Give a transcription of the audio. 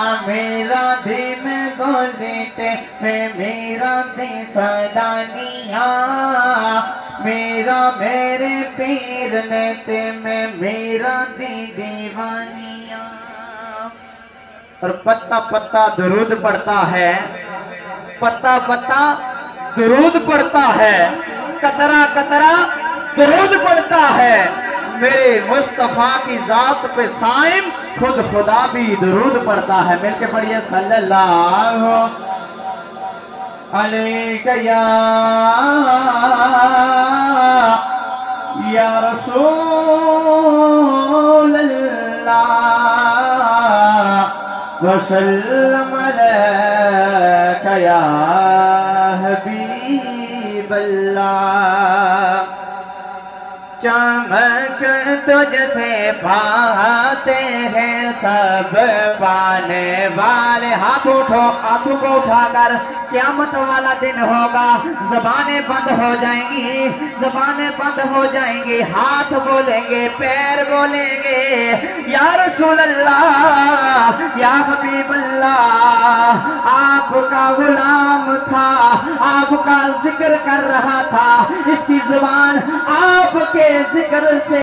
میرا دی میں گولیتے میں میرا دی سدانیاں میرا میرے پیر نیتے میں میرا دی دیوانیاں۔ اور پتا پتا درود پڑھتا ہے، پتا پتا درود پڑھتا ہے، قطرہ قطرہ درود پڑھتا ہے۔ میرے مصطفیٰ کی ذات پہ سائم خود خدا بھی درود پڑھتا ہے۔ مل کے پڑھئے صلی اللہ علیہ یا رسول اللہ وسلم علیک یا حبیب اللہ۔ چمک تجھ سے پاتے ہیں سب پانے والے۔ ہاتھ اٹھو، ہاتھوں کو اٹھا کر قیامت والا دن ہوگا، زبانیں بند ہو جائیں گی، زبانیں بند ہو جائیں گی، ہاتھ بولیں گے، پیر بولیں گے، یا رسول اللہ یا حبیب اللہ۔ آپ کا غلام تھا، آپ کا ذکر کر رہا تھا، اس کی زبان آپ کے ذکر سے